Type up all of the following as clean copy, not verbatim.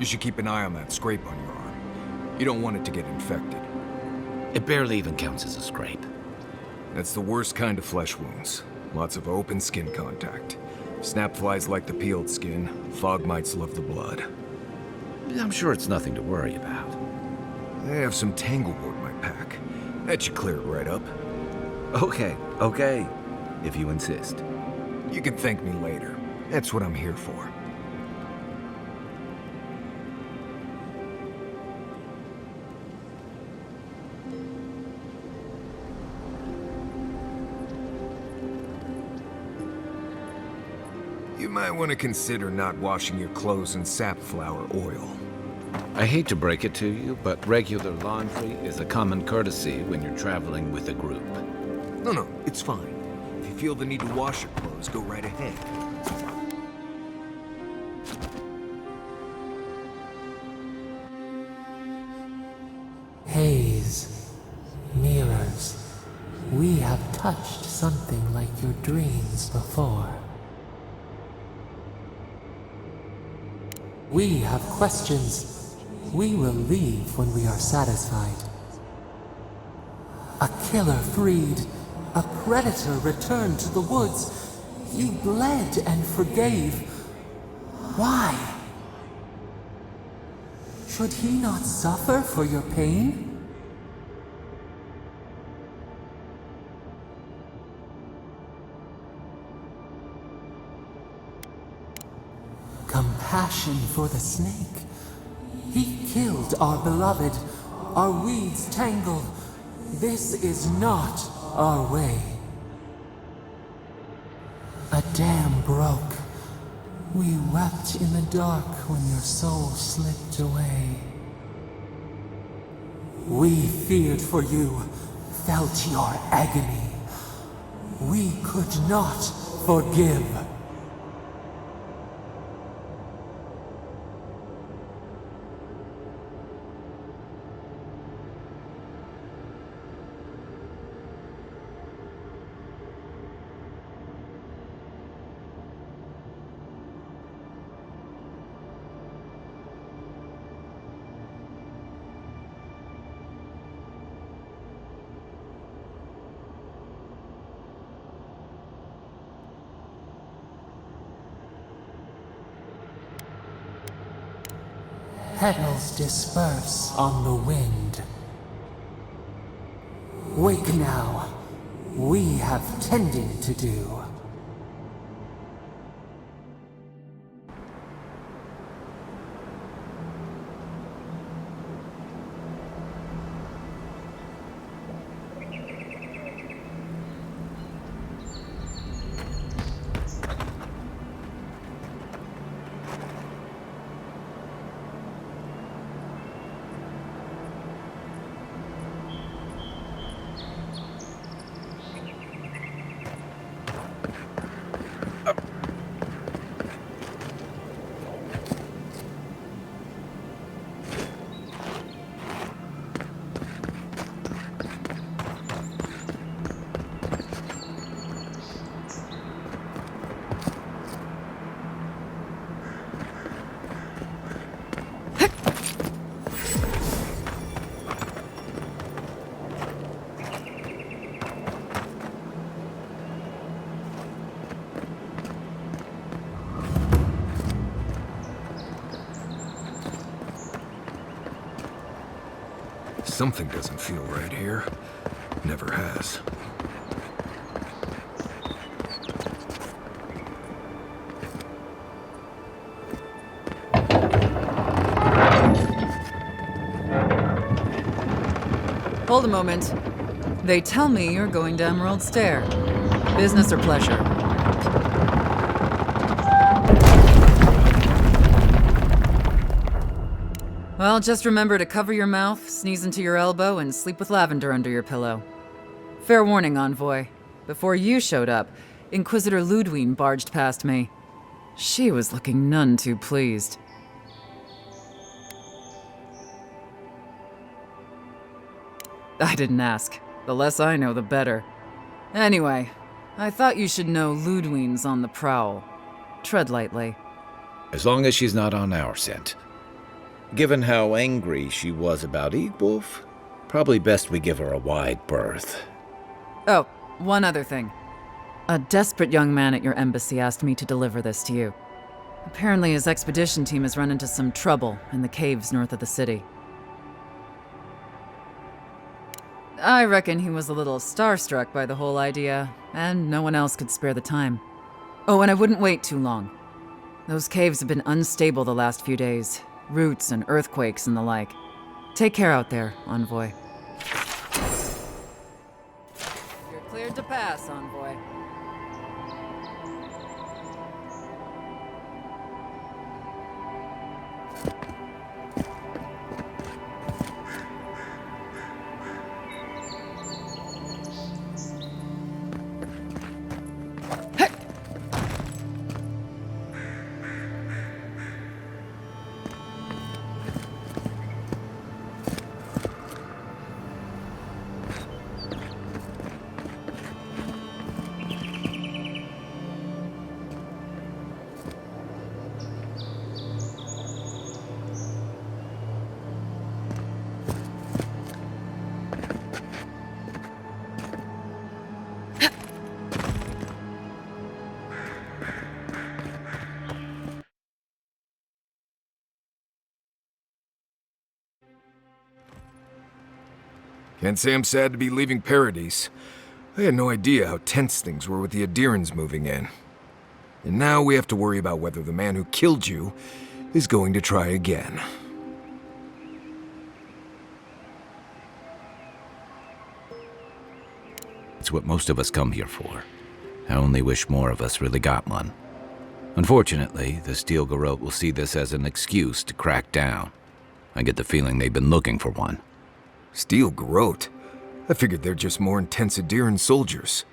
You should keep an eye on that scrape on your arm. You don't want it to get infected. It barely even counts as a scrape. That's the worst kind of flesh wounds. Lots of open skin contact. Snap flies like the peeled skin. Fog mites love the blood. I'm sure it's nothing to worry about. I have some Tanglewood in my pack. That should clear it right up. Okay. If you insist. You can thank me later. That's what I'm here for. You might want to consider not washing your clothes in safflower oil. I hate to break it to you, but regular laundry is a common courtesy when you're traveling with a group. No, it's fine. If you feel the need to wash your clothes, go right ahead. Haze, mirrors, we have touched something like your dreams before. We have questions. We will leave when we are satisfied. A killer freed. A predator returned to the woods. He bled and forgave. Why? Should he not suffer for your pain? Compassion for the snake. He killed our beloved. Our weeds tangled. This is not our way. A dam broke. We wept in the dark when your soul slipped away. We feared for you, felt your agony. We could not forgive. Petals disperse on the wind. Wake now. We have tending to do. Something doesn't feel right here. Never has. Hold a moment. They tell me you're going to Emerald Stair. Business or pleasure? Well, just remember to cover your mouth, sneeze into your elbow, and sleep with lavender under your pillow. Fair warning, Envoy. Before you showed up, Inquisitor Ludwine barged past me. She was looking none too pleased. I didn't ask. The less I know, the better. Anyway, I thought you should know Ludwine's on the prowl. Tread lightly. As long as she's not on our scent. given how angry she was about Eagwolf, probably best we give her a wide berth. Oh, one other thing. A desperate young man at your embassy asked me to deliver this to you. Apparently his expedition team has run into some trouble in the caves north of the city. I reckon he was a little starstruck by the whole idea, and no one else could spare the time. Oh, and I wouldn't wait too long. Those caves have been unstable the last few days. Roots and earthquakes and the like. Take care out there, Envoy. You're cleared to pass, Envoy. Can't say I'm sad to be leaving Paradise. I had no idea how tense things were with the Adirans moving in. And now we have to worry about whether the man who killed you is going to try again. It's what most of us come here for. I only wish more of us really got one. Unfortunately, the Steel Garrote will see this as an excuse to crack down. I get the feeling they've been looking for one. Steel Garrote? I figured they're just more intense Adiran soldiers.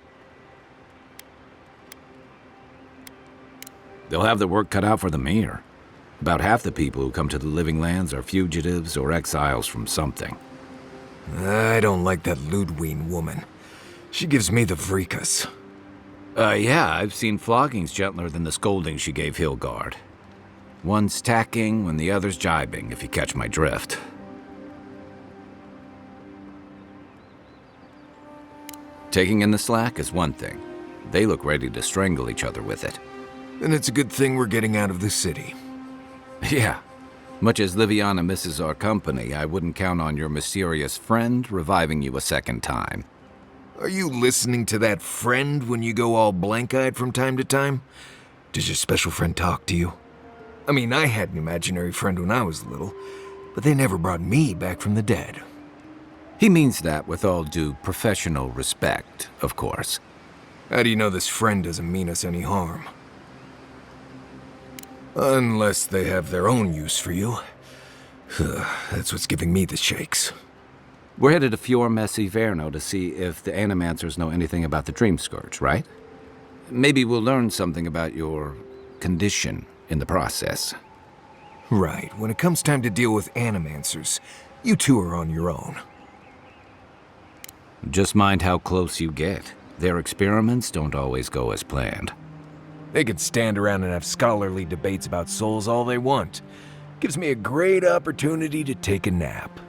They'll have their work cut out for them here. About half the people who come to the Living Lands are fugitives or exiles from something. I don't like that Ludwig woman. She gives me the vrikas. Yeah, I've seen floggings gentler than the scolding she gave Hilgard. One's tacking when the other's jibing, if you catch my drift. Taking in the slack is one thing. They look ready to strangle each other with it. Then it's a good thing we're getting out of the city. Yeah. Much as Liviana misses our company, I wouldn't count on your mysterious friend reviving you a second time. Are you listening to that friend when you go all blank-eyed from time to time? Does your special friend talk to you? I mean, I had an imaginary friend when I was little, but they never brought me back from the dead. He means that with all due professional respect, of course. How do you know this friend doesn't mean us any harm? Unless they have their own use for you. That's what's giving me the shakes. We're headed to Fior Messi Verno to see if the Animancers know anything about the Dream Scourge, right? Maybe we'll learn something about your condition in the process. Right. When it comes time to deal with Animancers, you two are on your own. Just mind how close you get. Their experiments don't always go as planned. They could stand around and have scholarly debates about souls all they want. Gives me a great opportunity to take a nap.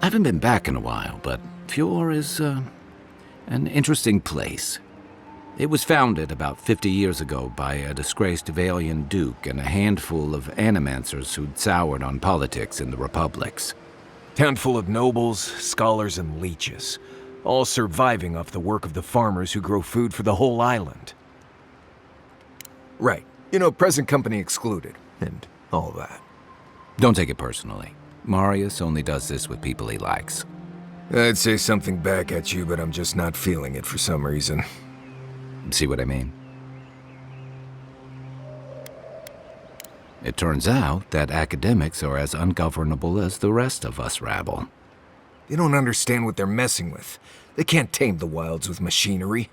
I haven't been back in a while, but Fior is, an interesting place. It was founded about 50 years ago by a disgraced Valian duke and a handful of Animancers who'd soured on politics in the republics. Town full of nobles, scholars, and leeches. All surviving off the work of the farmers who grow food for the whole island. Right. You know, present company excluded, and all that. Don't take it personally. Marius only does this with people he likes. I'd say something back at you, but I'm just not feeling it for some reason. See what I mean? It turns out that academics are as ungovernable as the rest of us rabble. They don't understand what they're messing with. They can't tame the wilds with machinery.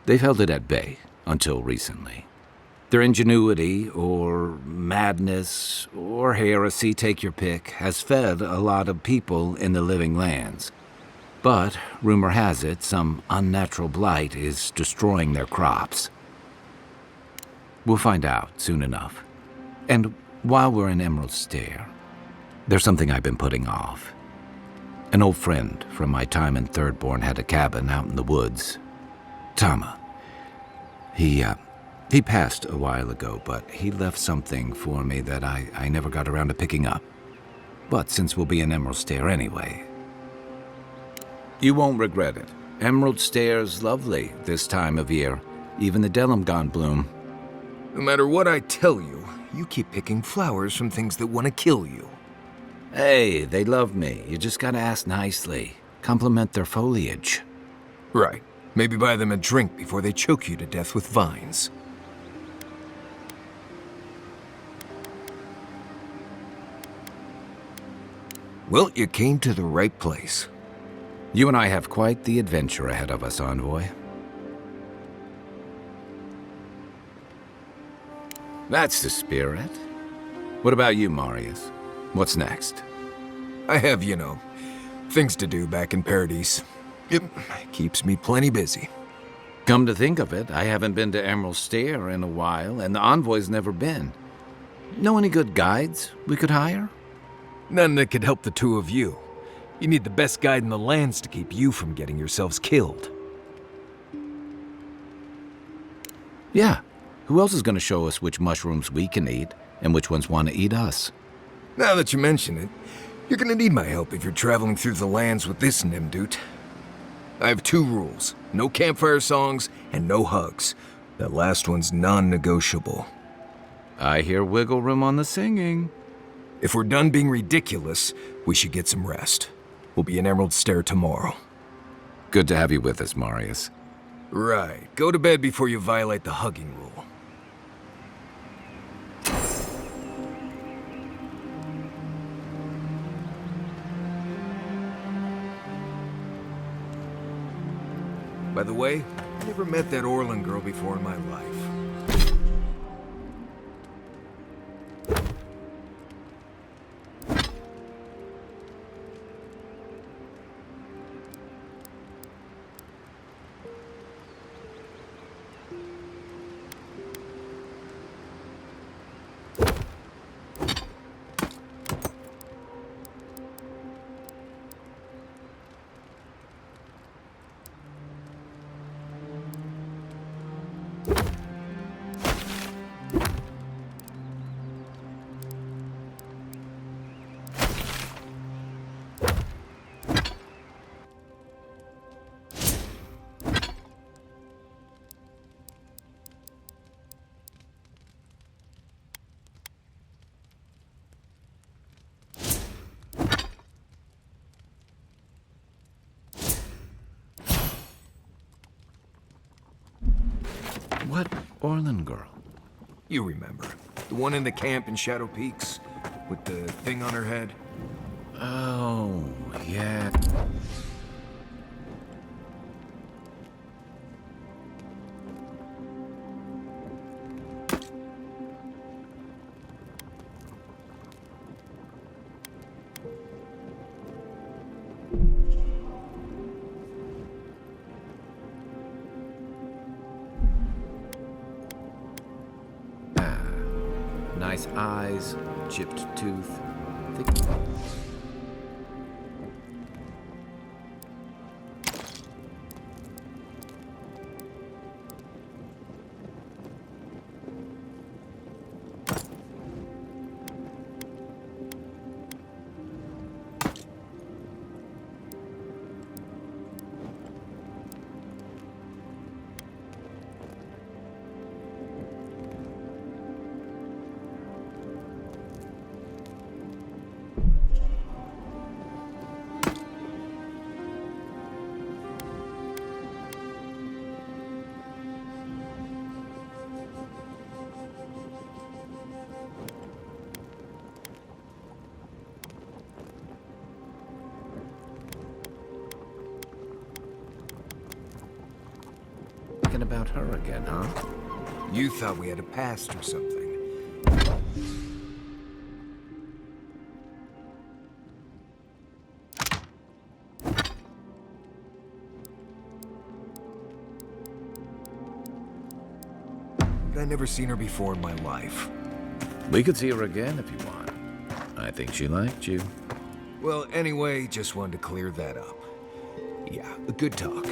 They've held it at bay, until recently. Their ingenuity, or madness, or heresy, take your pick, has fed a lot of people in the Living Lands. But, rumor has it, some unnatural blight is destroying their crops. We'll find out soon enough. And while we're in Emerald Stair, There's something I've been putting off. An old friend from my time in Thirdborn had a cabin out in the woods. Tama. He passed a while ago, but he left something for me that I never got around to picking up. But since we'll be in Emerald Stair anyway, you won't regret it. Emerald Stair's lovely this time of year. Even the Delimgon bloom. No matter what I tell you, you keep picking flowers from things that want to kill you. Hey, they love me. You just gotta ask nicely. Compliment their foliage. Right. Maybe buy them a drink before they choke you to death with vines. Well, you came to the right place. You and I have quite the adventure ahead of us, Envoy. That's the spirit. What about you, Marius? What's next? I have, things to do back in Paradise. Yep, keeps me plenty busy. Come to think of it, I haven't been to Emerald Stair in a while, and the Envoy's never been. Know any good guides we could hire? None that could help the two of you. You need the best guide in the lands to keep you from getting yourselves killed. Yeah. Who else is going to show us which mushrooms we can eat and which ones want to eat us? Now that you mention it, you're gonna need my help if you're traveling through the lands with this Nimdude. I have 2 rules. No campfire songs and no hugs. That last one's non-negotiable. I hear wiggle room on the singing. If we're done being ridiculous, we should get some rest. We'll be in Emerald Stair tomorrow. Good to have you with us, Marius. Right. Go to bed before you violate the hugging rule. By the way, I never met that Orlin girl before in my life. What Orlin girl? You remember. The one in the camp in Shadow Peaks? With the thing on her head? Oh, yeah. Nice eyes, chipped tooth, thick. Thinking about her again, huh? You thought we had a past or something. But I never seen her before in my life. We could see her again if you want. I think she liked you. Well, anyway, just wanted to clear that up. Yeah, a good talk.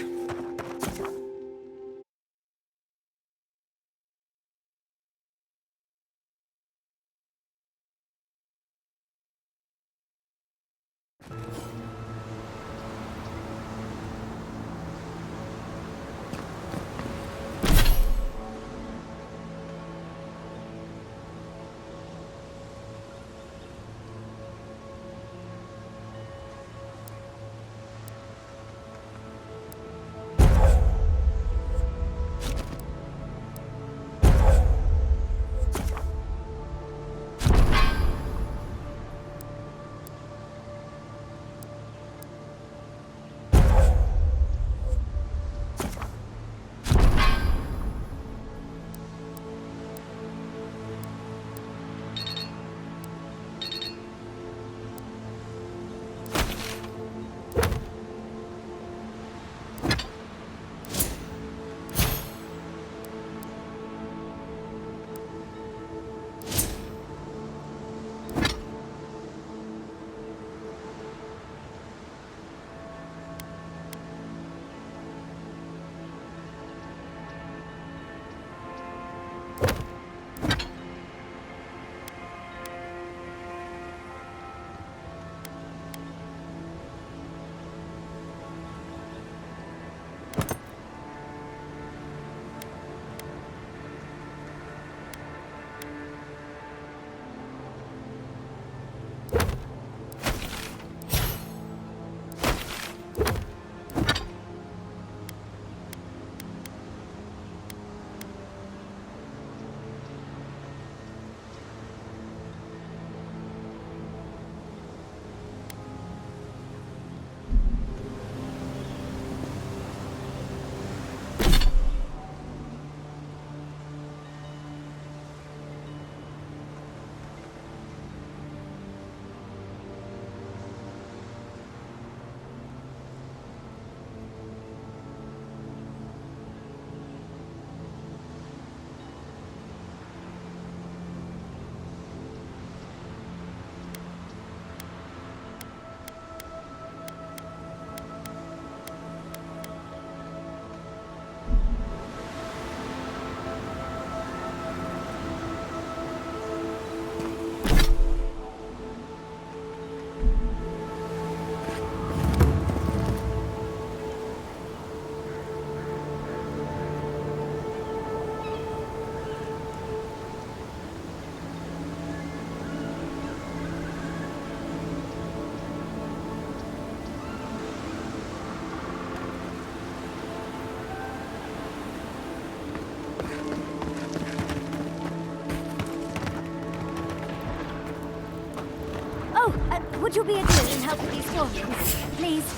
Would you be a dear and help with these forms, please?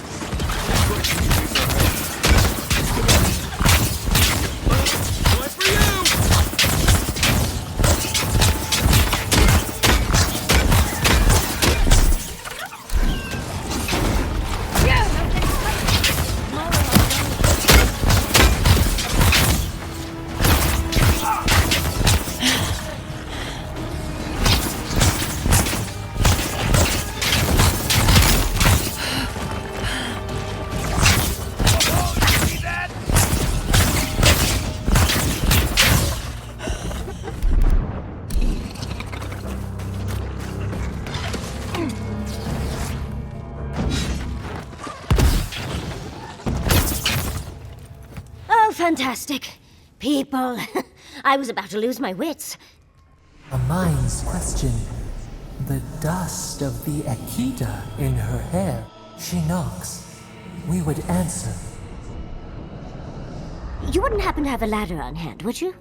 Fantastic. People. I was about to lose my wits. A mind's question. The dust of the Akita in her hair. She knocks. We would answer. You wouldn't happen to have a ladder on hand, would you?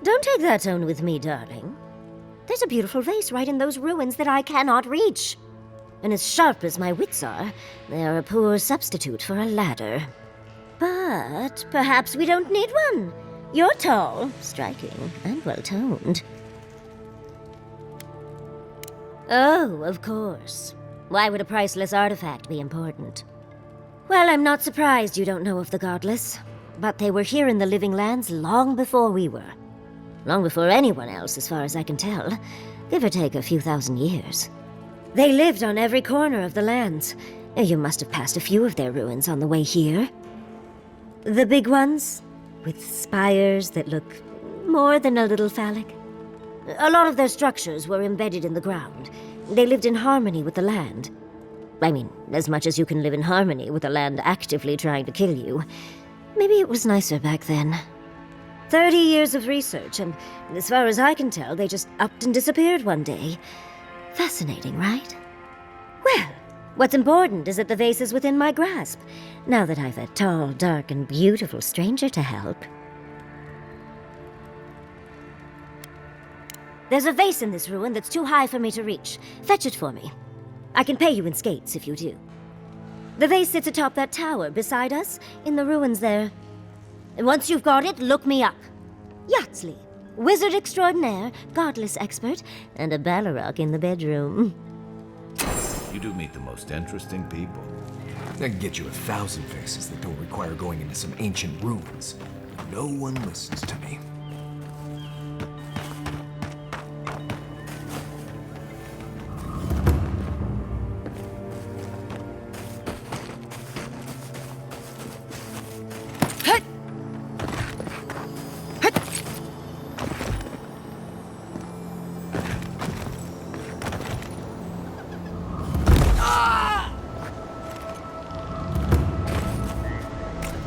Don't take that tone with me, darling. There's a beautiful vase right in those ruins that I cannot reach. And as sharp as my wits are, they're a poor substitute for a ladder. But perhaps we don't need one. You're tall, striking, and well-toned. Oh, of course. Why would a priceless artifact be important? Well, I'm not surprised you don't know of the Godless. But they were here in the Living Lands long before we were. Long before anyone else, as far as I can tell. Give or take a few thousand years. They lived on every corner of the lands. You must have passed a few of their ruins on the way here. The big ones, with spires that look more than a little phallic. A lot of their structures were embedded in the ground. They lived in harmony with the land. I mean, as much as you can live in harmony with the land actively trying to kill you. Maybe it was nicer back then. 30 years of research, and as far as I can tell, they just upped and disappeared one day. Fascinating, right? Well, what's important is that the vase is within my grasp, now that I've a tall, dark, and beautiful stranger to help. There's a vase in this ruin that's too high for me to reach. Fetch it for me. I can pay you in skates if you do. The vase sits atop that tower beside us, in the ruins there. And once you've got it, look me up. Yatsley, wizard extraordinaire, godless expert, and a Balrog in the bedroom. You do meet the most interesting people. I can get you 1,000 faces that don't require going into some ancient ruins. No one listens to me.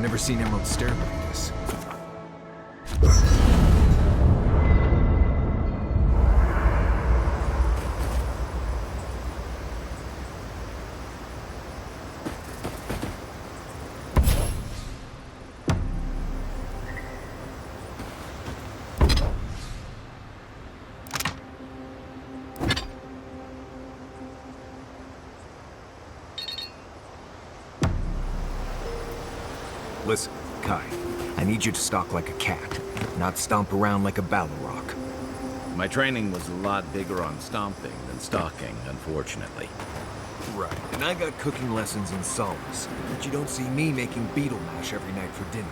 Never seen Emerald stare like this. Listen, Kai, I need you to stalk like a cat, not stomp around like a Balrog. My training was a lot bigger on stomping than stalking, unfortunately. Right, and I got cooking lessons in solace, but you don't see me making beetle mash every night for dinner.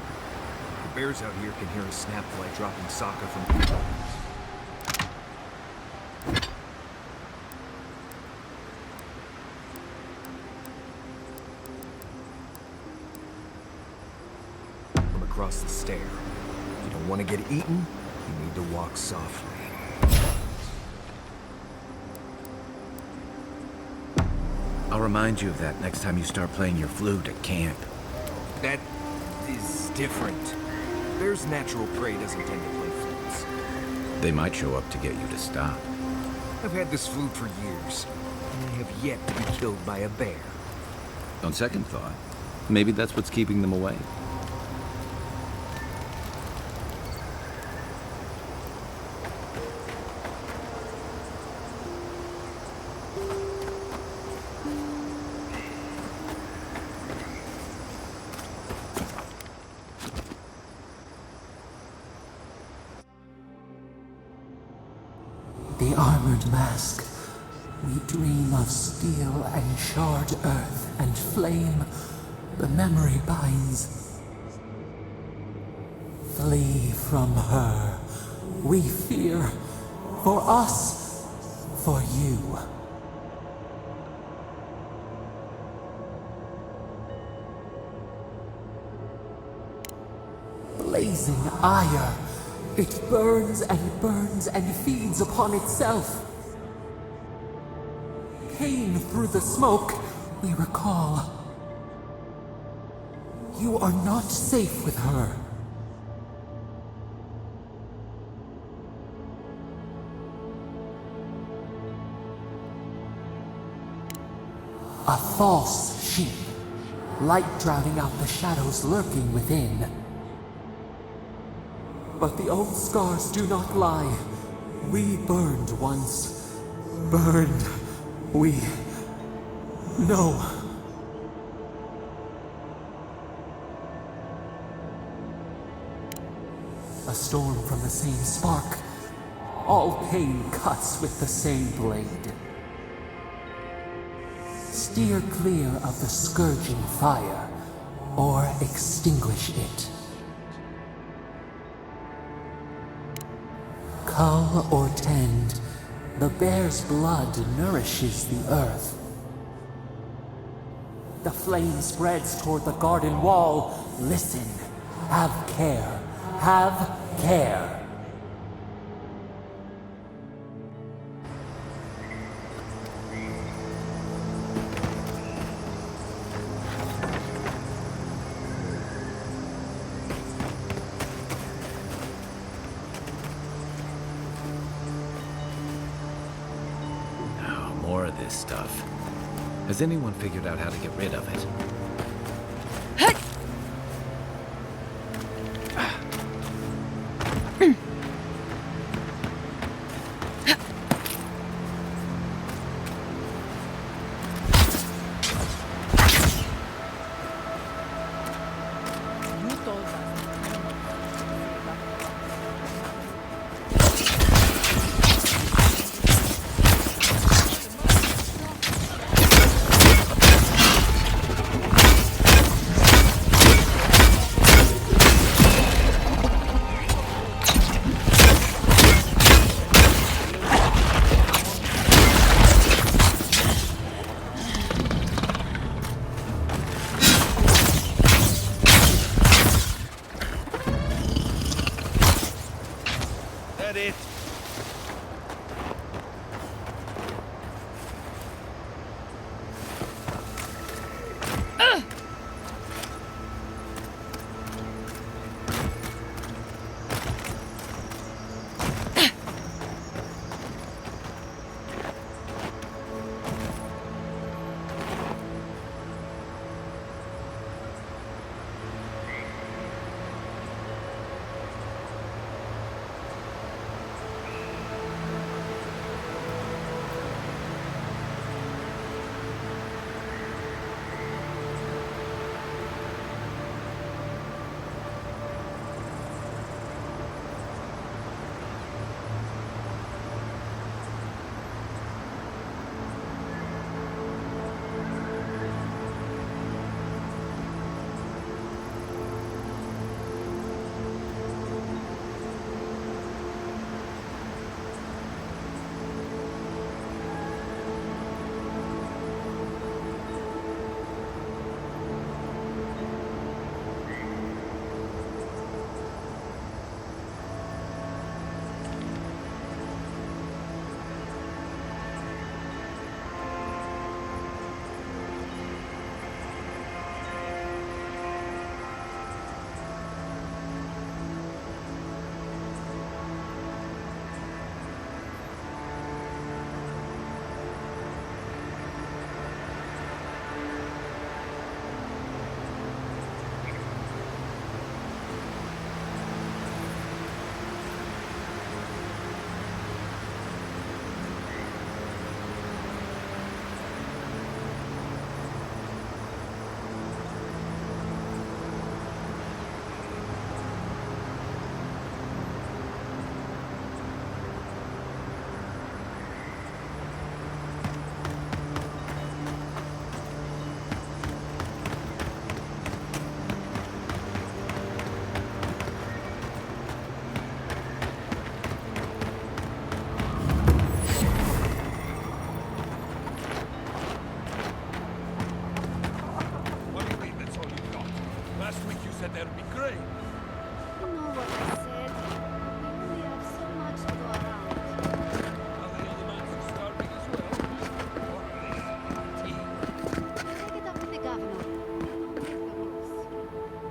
The bears out here can hear a snapfly dropping Sokka from... across the stair. If you don't want to get eaten, you need to walk softly. I'll remind you of that next time you start playing your flute at camp. That is different. Bear's natural prey doesn't tend to play flutes. They might show up to get you to stop. I've had this flute for years, and I have yet to be killed by a bear. On second thought, maybe that's what's keeping them away. The armored mask. We dream of steel and shard earth and flame. The memory binds. Flee from her. We fear. For us. For you. Blazing ire. It burns and feeds upon itself. Pain through the smoke, we recall. You are not safe with her. A false sheep, light drowning out the shadows lurking within. But the old scars do not lie. We burned once. Burned. We know. A storm from the same spark. All pain cuts with the same blade. Steer clear of the scourging fire, or extinguish it. cull or tend, the bear's blood nourishes the earth. The flame spreads toward the garden wall. Listen. Have care. Have care. Oh, more of this stuff. Has anyone figured out how to get rid of it?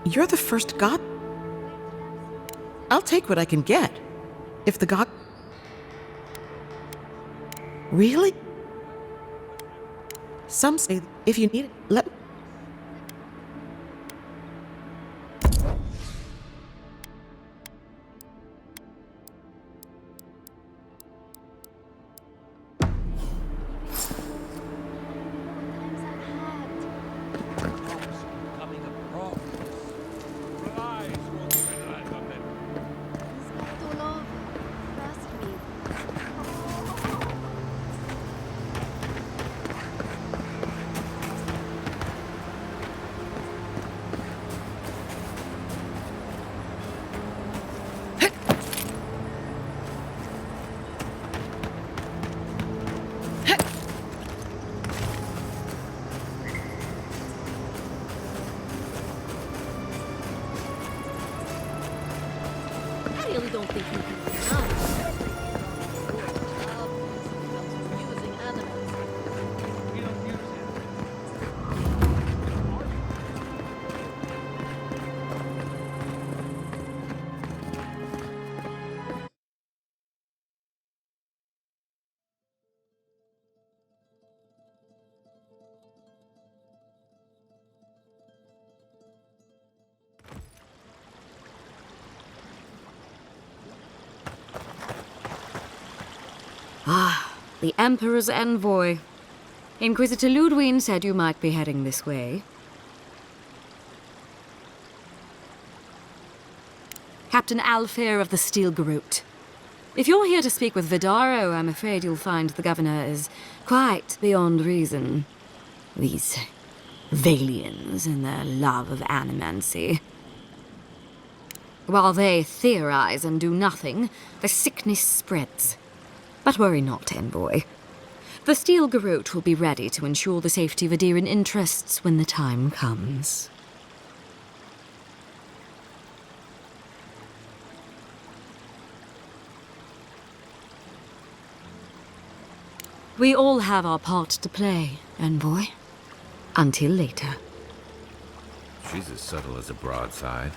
You're the first god? I'll take what I can get. If the god... Really? Some say if you need it, let... really don't think you can deny it. Using animals. The Emperor's envoy. Inquisitor Ludwig said you might be heading this way. Captain Alfair of the Steel Garrote. If you're here to speak with Vidaro, I'm afraid you'll find the governor is quite beyond reason. These Valians and their love of animancy. While they theorize and do nothing, the sickness spreads. But worry not, envoy. The Steel Garrote will be ready to ensure the safety of Adiran interests when the time comes. We all have our part to play, envoy. Until later. She's as subtle as a broadside.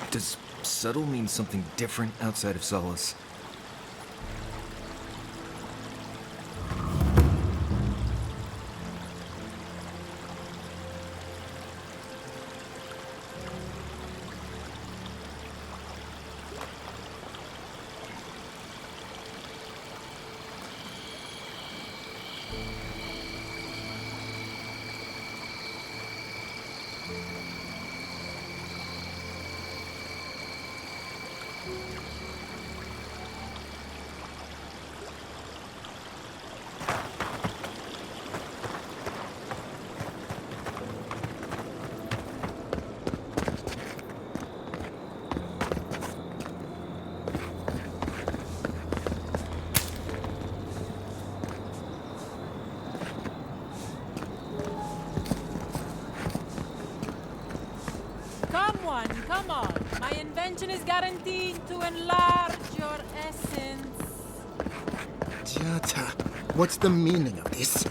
Does subtle mean something different outside of Solace? Come on. My invention is guaranteed to enlarge your essence. Jata, what's the meaning of this?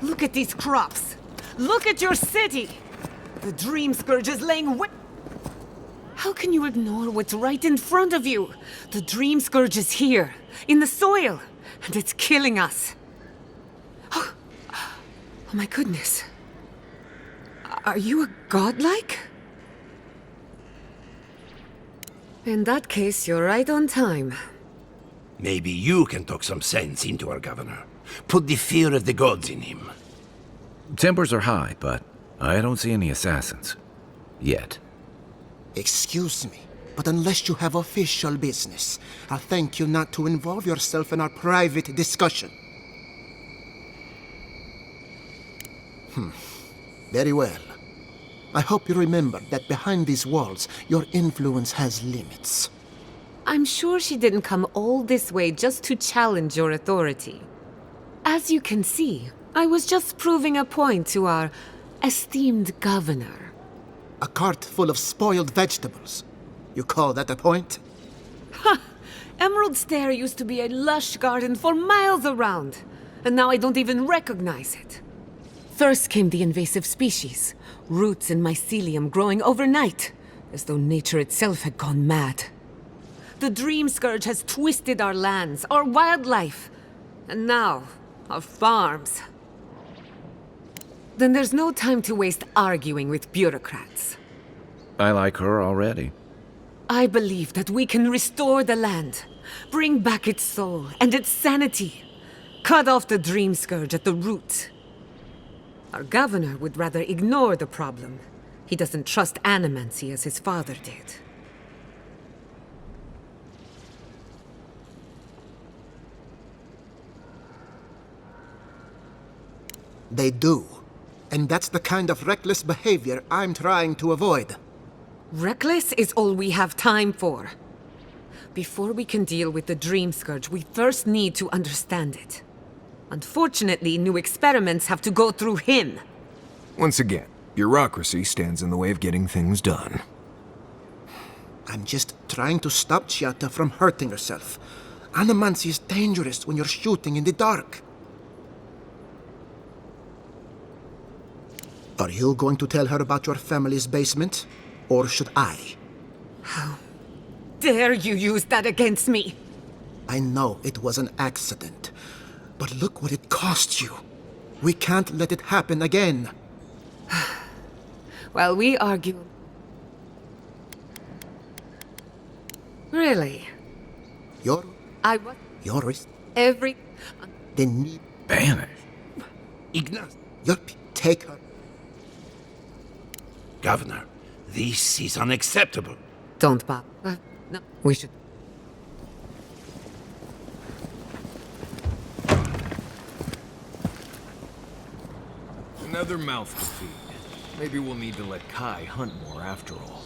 Look at these crops. Look at your city. The Dream Scourge is laying How can you ignore what's right in front of you? The Dream Scourge is here, in the soil, and it's killing us. Oh my goodness. Are you a godlike? In that case, you're right on time. Maybe you can talk some sense into our governor. Put the fear of the gods in him. Tempers are high, but I don't see any assassins. Yet. Excuse me, but unless you have official business, I'll thank you not to involve yourself in our private discussion. Very well. I hope you remember that behind these walls, your influence has limits. I'm sure she didn't come all this way just to challenge your authority. As you can see, I was just proving a point to our esteemed governor. A cart full of spoiled vegetables. You call that a point? Ha! Emerald Stair used to be a lush garden for miles around, and now I don't even recognize it. First came the invasive species, roots and mycelium growing overnight, as though nature itself had gone mad. The Dream Scourge has twisted our lands, our wildlife, and now, our farms. Then there's no time to waste arguing with bureaucrats. I like her already. I believe that we can restore the land, bring back its soul and its sanity, cut off the Dream Scourge at the root. Our governor would rather ignore the problem. He doesn't trust animancy as his father did. They do. And that's the kind of reckless behavior I'm trying to avoid. Reckless is all we have time for. Before we can deal with the Dream Scourge, we first need to understand it. Unfortunately, new experiments have to go through him. Once again, bureaucracy stands in the way of getting things done. I'm just trying to stop Chiata from hurting herself. Animancy is dangerous when you're shooting in the dark. Are you going to tell her about your family's basement? Or should I? How dare you use that against me? I know it was an accident, but look what it cost you. We can't let it happen again. While we argue... Really? Your Every... they need Banish. Ignaz. take her. Governor, this is unacceptable. Don't bother. No, we should... Another mouth to feed. Maybe we'll need to let Kai hunt more after all.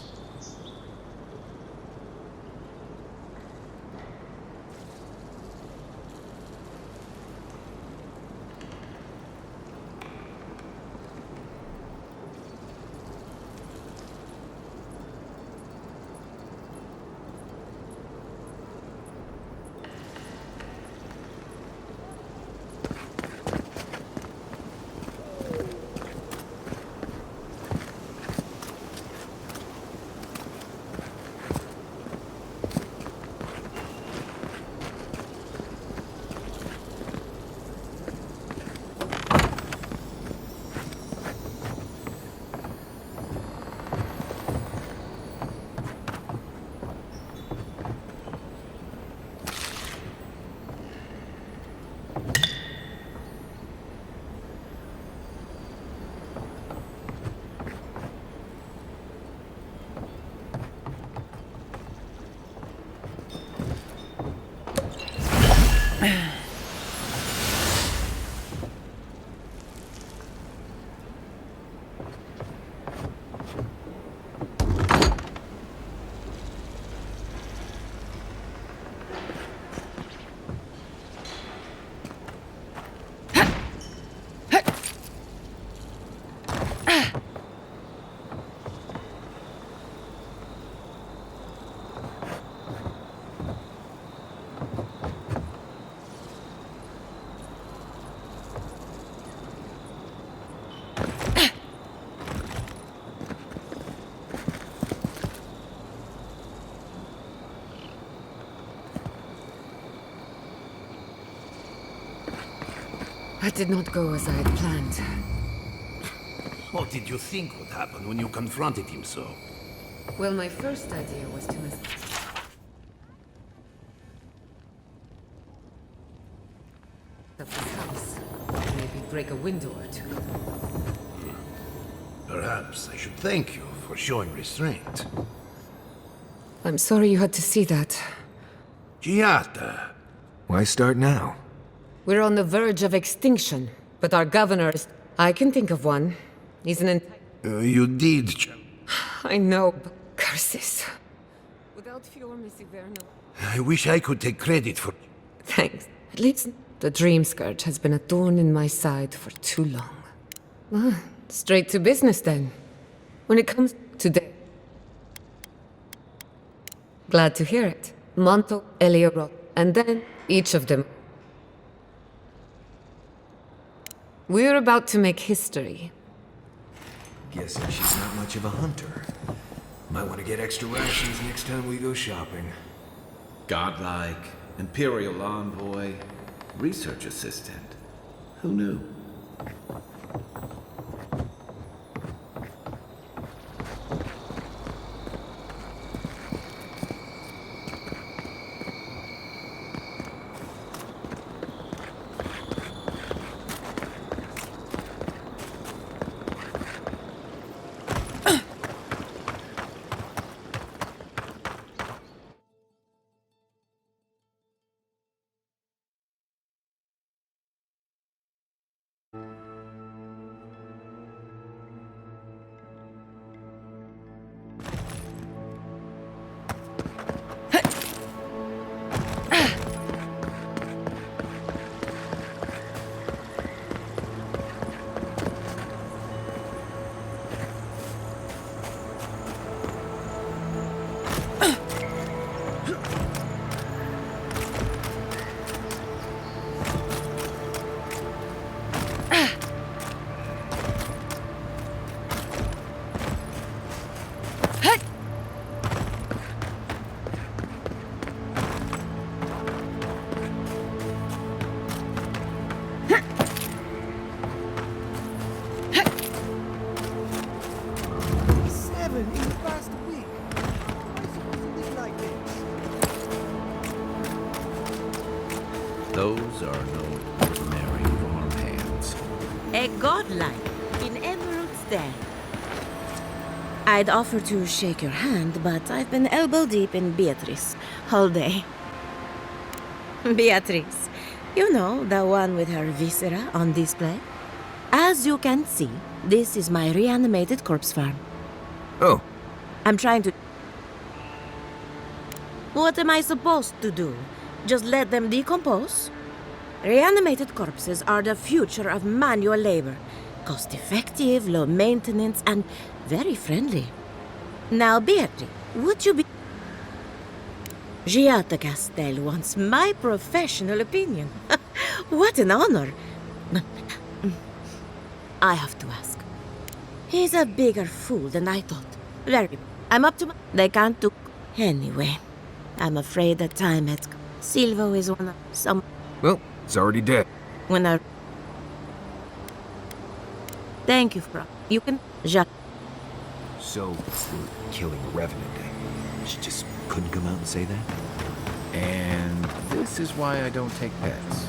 That did not go as I had planned. What did you think would happen when you confronted him so? Well, my first idea was to of this house. Maybe break a window or two. Perhaps I should thank you for showing restraint. I'm sorry you had to see that. Giata. Why start now? We're on the verge of extinction, but our governor is... I can think of one. He's an... You did... I know, but curses. Without Fior Messiverno... I wish I could take credit for... Thanks. At least the dream scourge has been a thorn in my side for too long. Well, straight to business then. When it comes to glad to hear it. Monto, Elioro, and then each of them. We're about to make history. Guessing she's not much of a hunter. Might want to get extra rations next time we go shopping. Godlike, Imperial envoy, research assistant. Who knew? Those are no ordinary farmhands. A godlike in Emerald's Den. I'd offer to shake your hand, but I've been elbow deep in Beatrice all day. Beatrice, you know, the one with her viscera on display? As you can see, this is my reanimated corpse farm. Oh, I'm trying to... What am I supposed to do? Just let them decompose? Reanimated corpses are the future of manual labor. Cost-effective, low maintenance, and very friendly. Now, Beatrice, would you be... Giata Castel wants my professional opinion. What an honor. I have to ask. He's a bigger fool than I thought. Very. I'm up to my... They can't do... Anyway, I'm afraid that time has... Silvo is one of some... well, it's already dead. When I... Thank you, Fro. You can... So, we're killing a revenant. She just couldn't come out and say that? And this is why I don't take pets.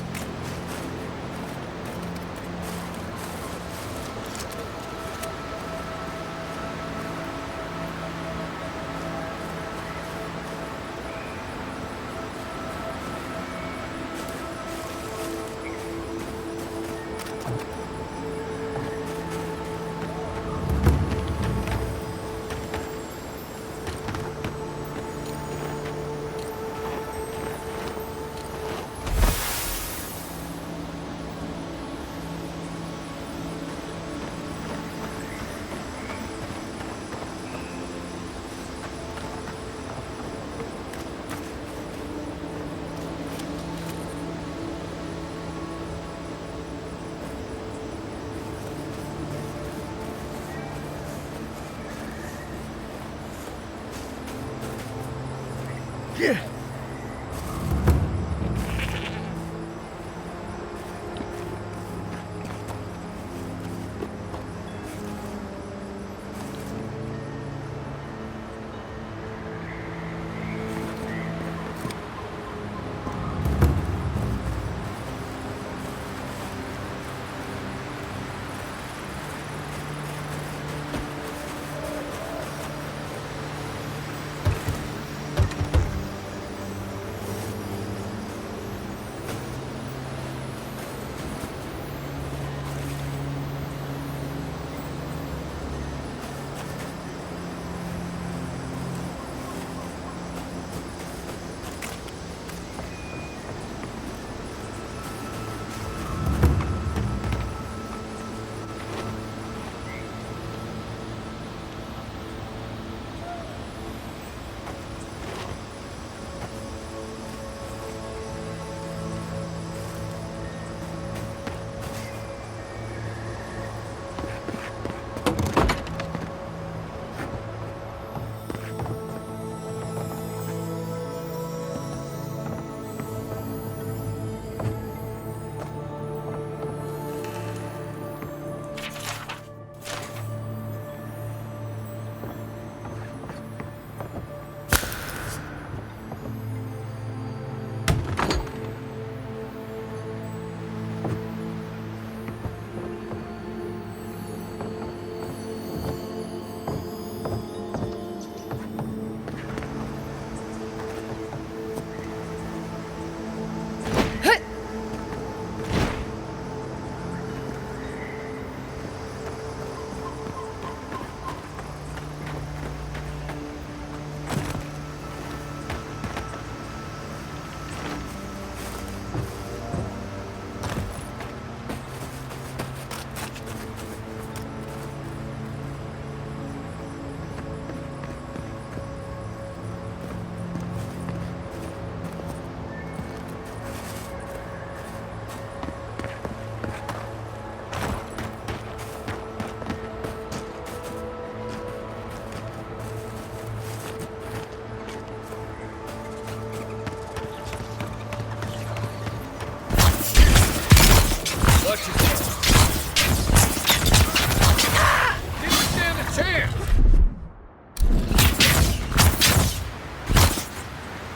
Yeah.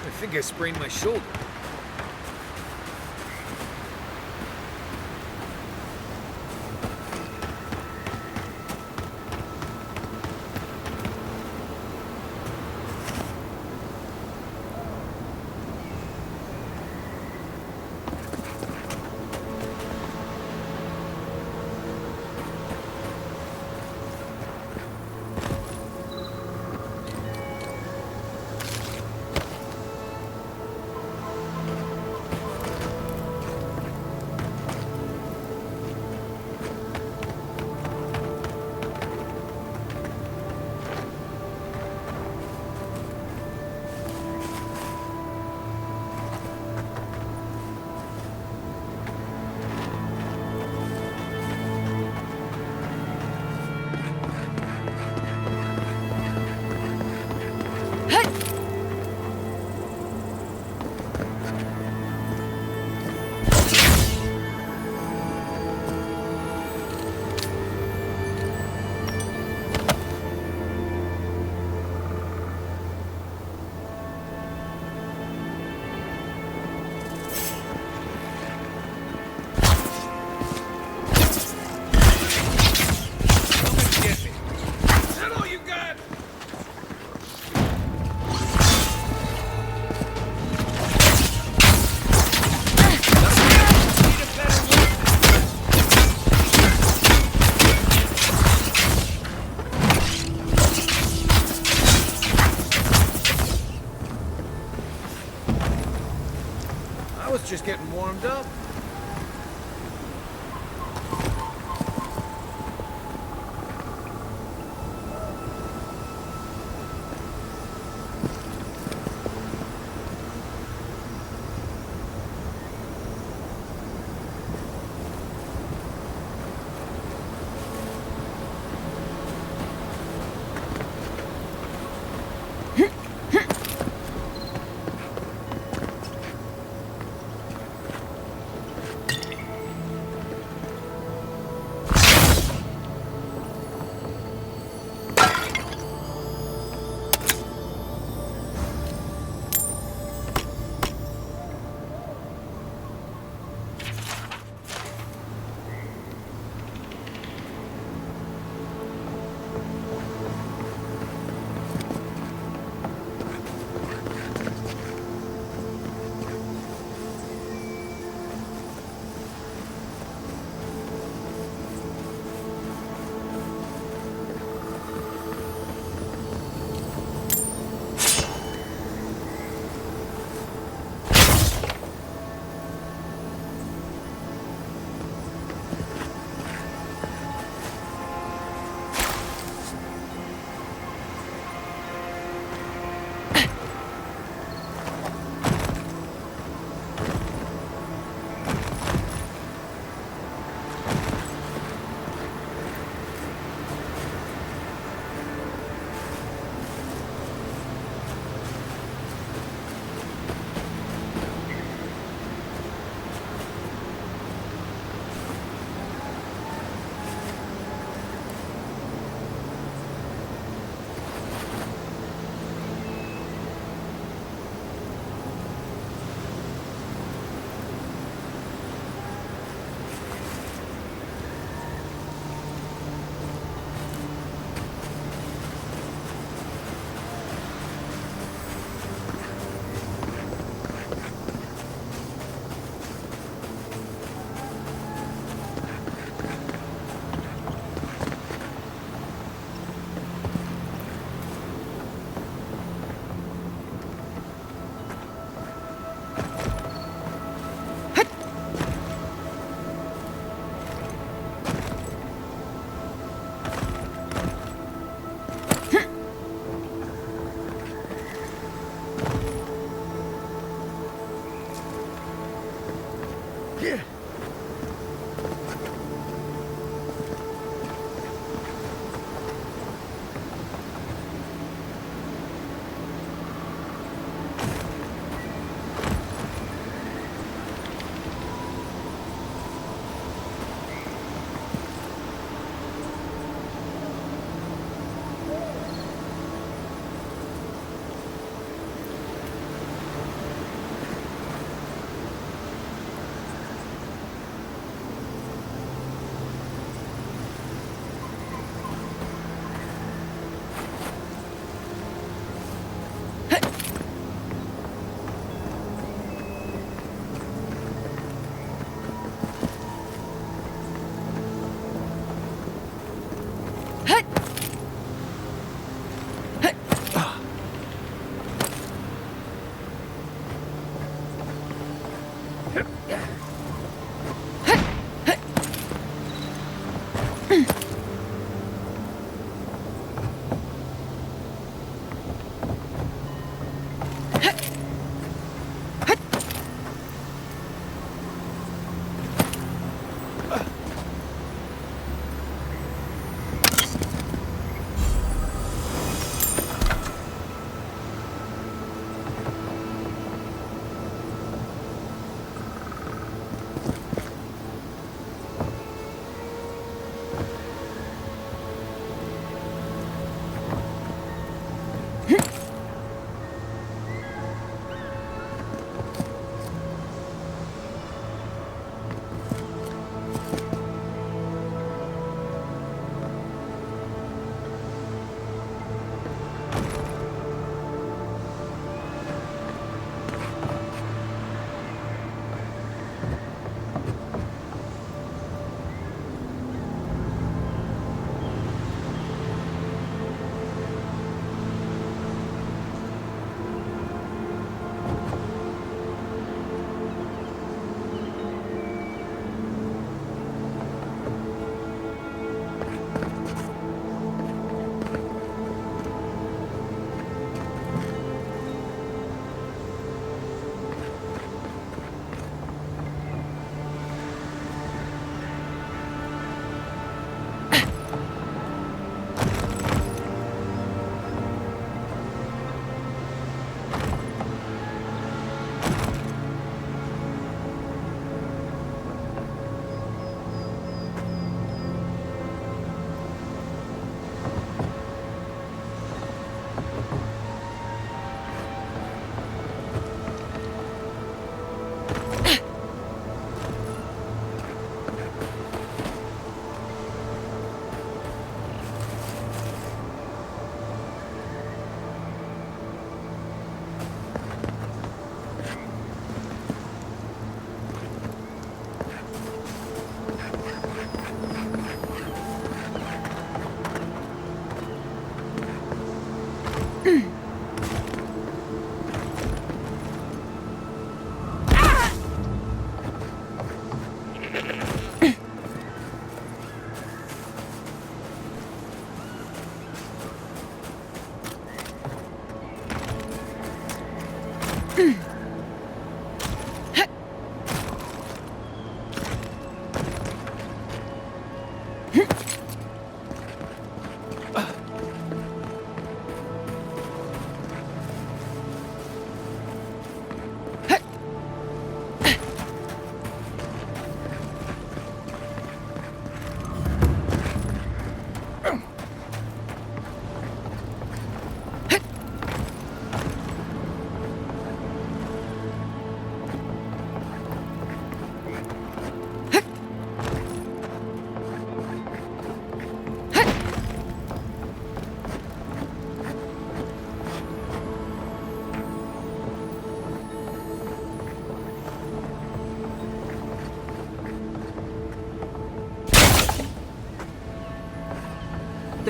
I think I sprained my shoulder. was just getting warmed up.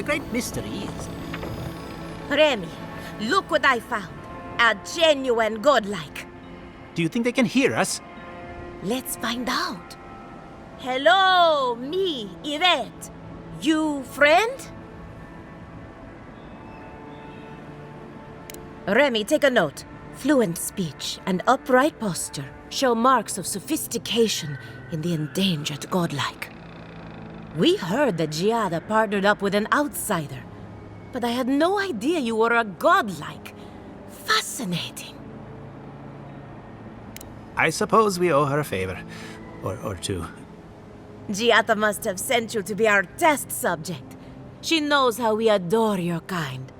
the great mystery is. Remy, look what I found. A genuine godlike. Do you think they can hear us? Let's find out. Hello, me, Yvette. You friend? Remy, take a note. Fluent speech and upright posture show marks of sophistication in the endangered godlike. We heard that Giada partnered up with an outsider, but I had no idea you were a godlike. Fascinating. I suppose we owe her a favor. Or two. Giada must have sent you to be our test subject. She knows how we adore your kind.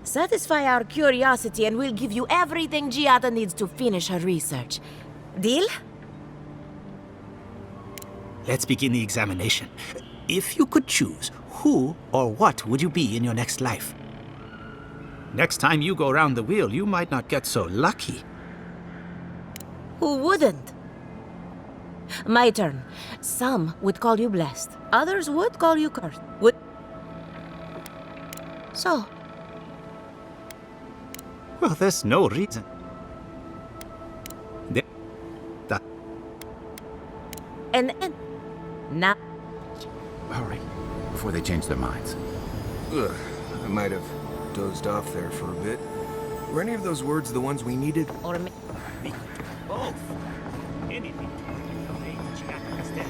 Satisfy our curiosity and we'll give you everything Giada needs to finish her research. Deal? Let's begin the examination. If you could choose, who or what would you be in your next life? Next time you go around the wheel, you might not get so lucky. Who wouldn't? My turn. Some would call you blessed. Others would call you cursed. Would... So... Well, there's no reason. And now... Hurry, before they change their minds. Ugh, I might have dozed off there for a bit. Were any of those words the ones we needed? Or me... Both. Anything to make the chat instead.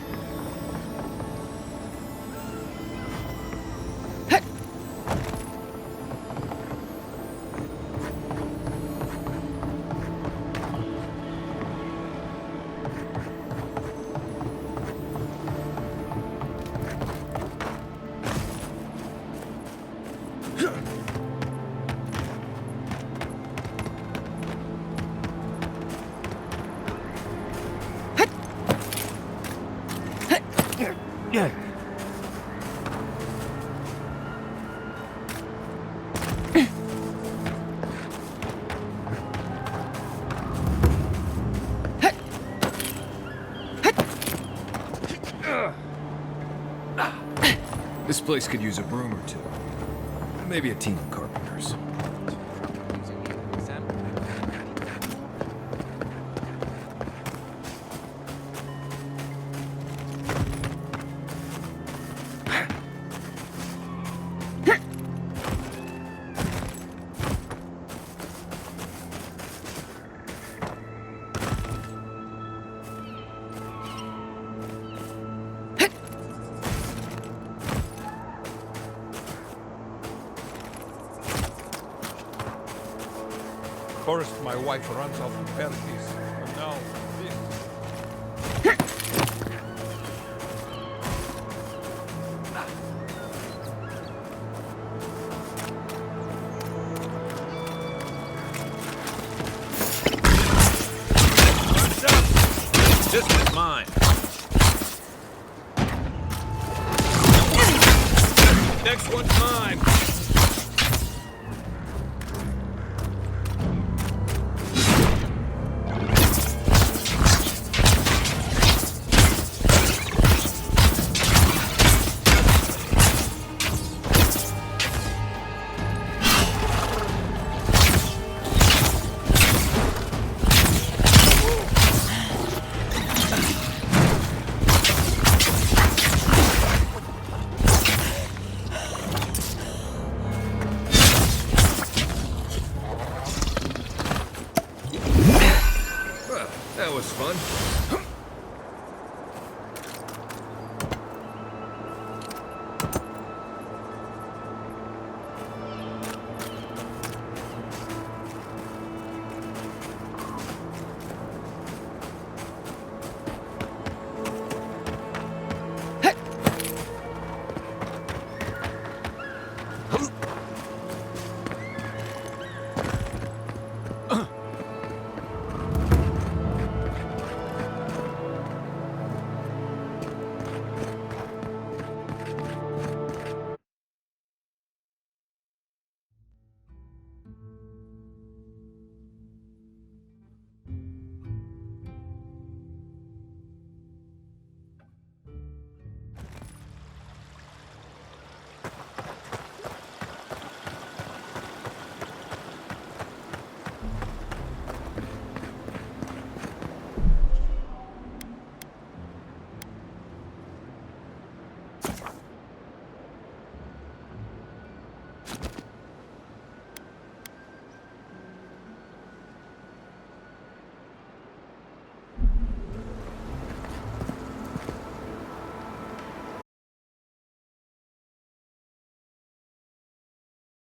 This place could use a broom or two. Maybe a team of carpenters. First, my wife runs off to Perkis, and now this. This one's mine. Next one's mine. Well, that was fun.